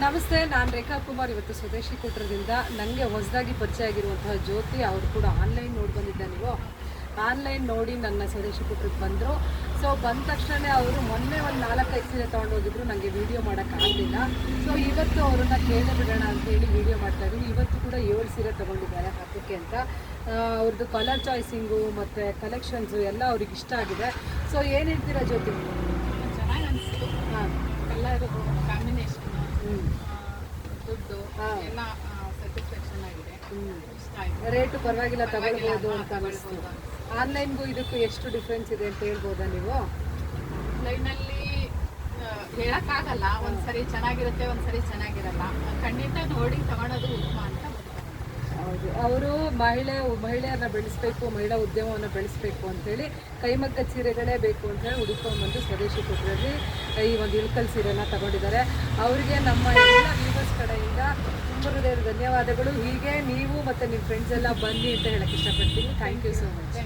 ನಮಸ್ತೆ, ನಾನು ರೇಖಾ ಕುಮಾರ್. ಇವತ್ತು ಸ್ವದೇಶಿ ಕುಟ್ರದಿಂದ ನನಗೆ ಹೊಸದಾಗಿ ಪರಿಚಯ ಆಗಿರುವಂತಹ ಜ್ಯೋತಿ ಅವರು ಕೂಡ ಆನ್ಲೈನ್ ನೋಡಿ ಬಂದಿದ್ದೆ. ನೀವು ಆನ್ಲೈನ್ ನೋಡಿ ನನ್ನ ಸ್ವದೇಶಿ ಕುಟ್ರಿಗೆ ಬಂದರು. ಸೊ ಬಂದ ತಕ್ಷಣ ಅವರು ಮೊನ್ನೆ ಒಂದು 4-5 ಸೀರೆ ತೊಗೊಂಡೋಗಿದ್ರು. ನನಗೆ ವೀಡಿಯೋ ಮಾಡೋಕ್ಕಾಗಲಿಲ್ಲ. ಸೊ ಇವತ್ತು ಅವರನ್ನು ಕೇಳಿ ಬಿಡೋಣ ಅಂತೇಳಿ ವೀಡಿಯೋ ಮಾಡ್ತಾಯಿದ್ದೀನಿ. ಇವತ್ತು ಕೂಡ 7 ಸೀರೆ ತೊಗೊಂಡಿದ್ದಾರೆ ಹಾಕೋಕ್ಕೆ ಅಂತ. ಅವ್ರದ್ದು ಕಲರ್ ಚಾಯ್ಸಿಂಗು ಮತ್ತು ಕಲೆಕ್ಷನ್ಸು ಎಲ್ಲ ಅವ್ರಿಗೆ ಇಷ್ಟ ಆಗಿದೆ. ಸೊ ಏನು ಹೇಳ್ತೀರಾ ಜ್ಯೋತಿ? ಚೆನ್ನಾಗಿ ಅನಿಸ್ತು. ಹಾಂ, ಕಲರ್ ಕಾಂಬಿನೇಷನ್, ದುಡ್ಡು ಎಲ್ಲ ಸ್ಯಾಟಿಸ್ಫ್ಯಾಕ್ಷನ್ ಆಗಿದೆ. ಇಷ್ಟ ಆಯಿತು. ರೇಟು ಪರವಾಗಿಲ್ಲ, ತಗೊಳ್ಬೋದು ಅಂತ ಅನ್ನಿಸ್ತು. ಆನ್ಲೈನ್ಗೂ ಇದಕ್ಕೂ ಎಷ್ಟು ಡಿಫ್ರೆನ್ಸ್ ಇದೆ ಅಂತ ಹೇಳ್ಬೋದಾ ನೀವು? ಆನ್ಲೈನಲ್ಲಿ ಹೇಳೋಕ್ಕಾಗಲ್ಲ. ಒಂದ್ಸರಿ ಚೆನ್ನಾಗಿರುತ್ತೆ, ಒಂದ್ಸರಿ ಚೆನ್ನಾಗಿರಲ್ಲ. ಖಂಡಿತ ನೋಡಿ ತಗೊಳೋದು ಉತ್ತಮ ಅಂತ ಬರ್ತಾರೆ. ಹೌದು, ಅವರು ಮಹಿಳೆಯರನ್ನ ಬೆಳೆಸಬೇಕು, ಮಹಿಳಾ ಉದ್ಯಮವನ್ನು ಬೆಳೆಸಬೇಕು ಅಂತೇಳಿ ಕೈಮಗ್ಗದ ಸೀರೆಗಳೇ ಬೇಕು ಅಂತೇಳಿ ಹುಡುಕೊಂಡ್ಬಂದು ಸ್ವದೇಶಿ ಕುಟ್ರಲ್ಲಿ ಈ ಒಂದು ಇಳ್ಕಲ್ ಸೀರೆನ ತಗೊಂಡಿದ್ದಾರೆ. ಅವರಿಗೆ ನಮ್ಮ ಎಲ್ಲ ವ್ಯೂವರ್ಸ್ ಕಡೆಯಿಂದ ತುಂಬ ಹೃದಯದ ಧನ್ಯವಾದಗಳು. ಹೀಗೆ ನೀವು ಮತ್ತು ನಿಮ್ಮ ಫ್ರೆಂಡ್ಸ್ ಎಲ್ಲ ಬನ್ನಿ ಅಂತ ಹೇಳಕ್ಕೆ ಇಷ್ಟಪಡ್ತೀನಿ. Thank you so much.